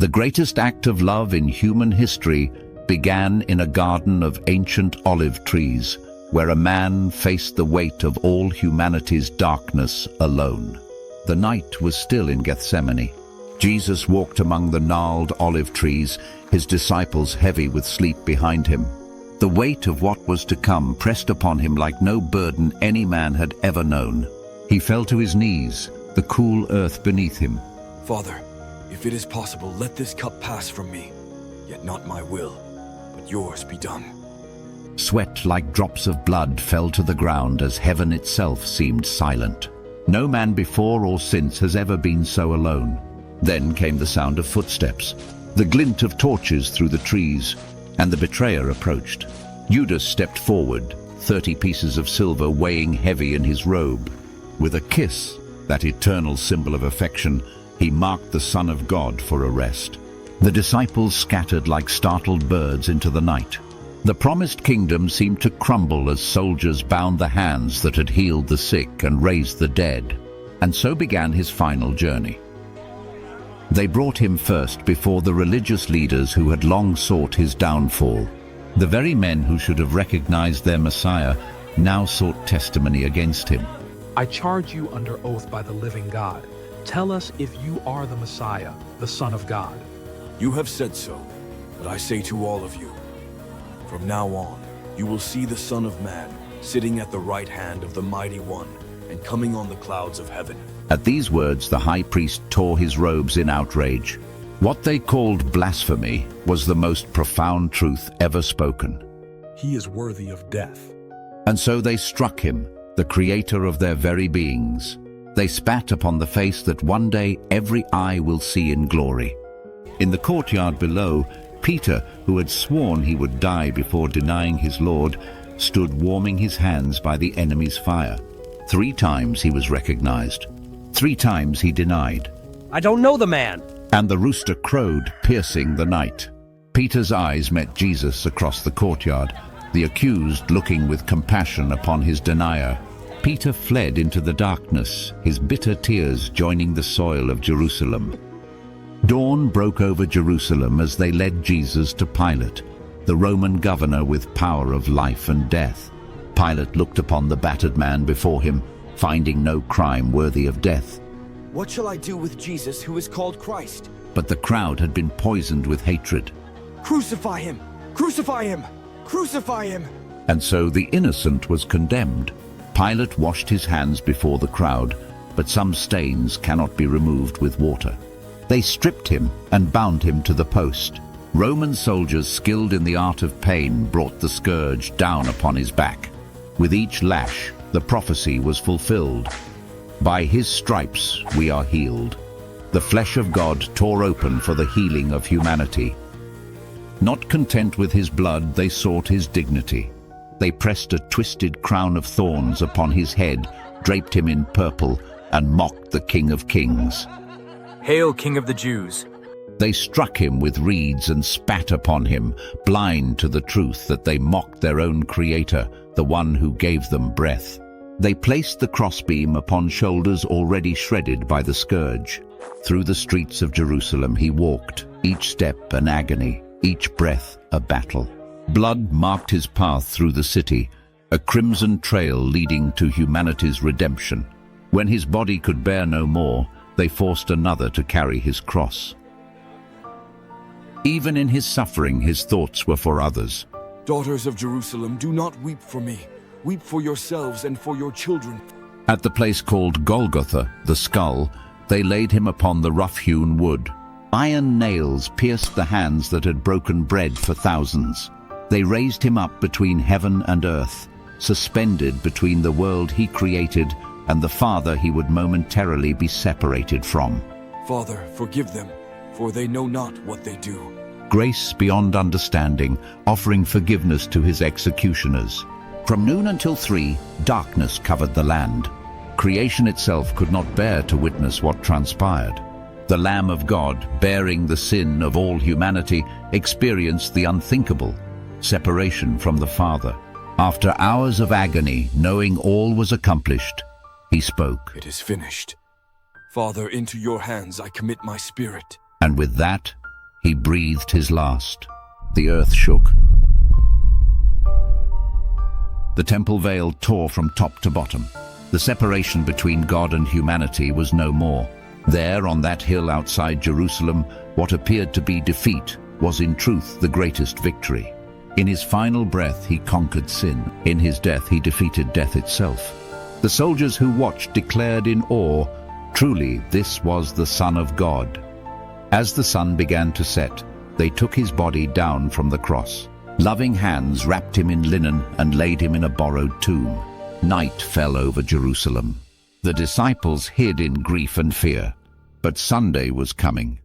The greatest act of love in human history began in a garden of ancient olive trees, where a man faced the weight of all humanity's darkness alone. The night was still in Gethsemane. Jesus walked among the gnarled olive trees, his disciples heavy with sleep behind him. The weight of what was to come pressed upon him like no burden any man had ever known. He fell to his knees, the cool earth beneath him. Father, if it is possible, let this cup pass from me. Yet not my will, but yours be done. Sweat like drops of blood fell to the ground as heaven itself seemed silent. No man before or since has ever been so alone. Then came the sound of footsteps, the glint of torches through the trees, and the betrayer approached. Judas stepped forward, 30 pieces of silver weighing heavy in his robe. With a kiss, that eternal symbol of affection, he marked the Son of God for arrest. The disciples scattered like startled birds into the night. The promised kingdom seemed to crumble as soldiers bound the hands that had healed the sick and raised the dead. And so began his final journey. They brought him first before the religious leaders who had long sought his downfall. The very men who should have recognized their Messiah now sought testimony against him. I charge you under oath by the living God. Tell us if you are the Messiah, the Son of God. You have said so, but I say to all of you, from now on, you will see the Son of Man sitting at the right hand of the Mighty One and coming on the clouds of heaven. At these words, the high priest tore his robes in outrage. What they called blasphemy was the most profound truth ever spoken. He is worthy of death. And so they struck him, the creator of their very beings. They spat upon the face that one day every eye will see in glory. In the courtyard below, Peter, who had sworn he would die before denying his Lord, stood warming his hands by the enemy's fire. 3 times he was recognized. 3 times he denied. I don't know the man. And the rooster crowed, piercing the night. Peter's eyes met Jesus across the courtyard, the accused looking with compassion upon his denier. Peter fled into the darkness, his bitter tears joining the soil of Jerusalem. Dawn broke over Jerusalem as they led Jesus to Pilate, the Roman governor with power of life and death. Pilate looked upon the battered man before him, finding no crime worthy of death. What shall I do with Jesus, who is called Christ? But the crowd had been poisoned with hatred. Crucify him! Crucify him! Crucify him! And so the innocent was condemned. Pilate washed his hands before the crowd, but some stains cannot be removed with water. They stripped him and bound him to the post. Roman soldiers skilled in the art of pain brought the scourge down upon his back. With each lash, the prophecy was fulfilled. By his stripes we are healed. The flesh of God tore open for the healing of humanity. Not content with his blood, they sought his dignity. They pressed a twisted crown of thorns upon his head, draped him in purple, and mocked the King of Kings. Hail, King of the Jews! They struck him with reeds and spat upon him, blind to the truth that they mocked their own Creator, the one who gave them breath. They placed the crossbeam upon shoulders already shredded by the scourge. Through the streets of Jerusalem he walked, each step an agony, each breath a battle. Blood marked his path through the city, a crimson trail leading to humanity's redemption. When his body could bear no more, they forced another to carry his cross. Even in his suffering, his thoughts were for others. Daughters of Jerusalem, do not weep for me. Weep for yourselves and for your children. At the place called Golgotha, the skull, they laid him upon the rough-hewn wood. Iron nails pierced the hands that had broken bread for thousands. They raised him up between heaven and earth, suspended between the world he created and the Father he would momentarily be separated from. Father, forgive them, for they know not what they do. Grace beyond understanding, offering forgiveness to his executioners. From noon until 3, darkness covered the land. Creation itself could not bear to witness what transpired. The Lamb of God, bearing the sin of all humanity, experienced the unthinkable, separation from the Father. After hours of agony, knowing all was accomplished, he spoke. It is finished. Father, into your hands I commit my spirit. And with that, He breathed his last. The earth shook. The temple veil tore from top to bottom. The separation between God and humanity was no more. There, on that hill outside Jerusalem, what appeared to be defeat was in truth the greatest victory. In his final breath, he conquered sin. In his death, he defeated death itself. The soldiers who watched declared in awe, "Truly, this was the Son of God." As the sun began to set, they took his body down from the cross. Loving hands wrapped him in linen and laid him in a borrowed tomb. Night fell over Jerusalem. The disciples hid in grief and fear. But Sunday was coming.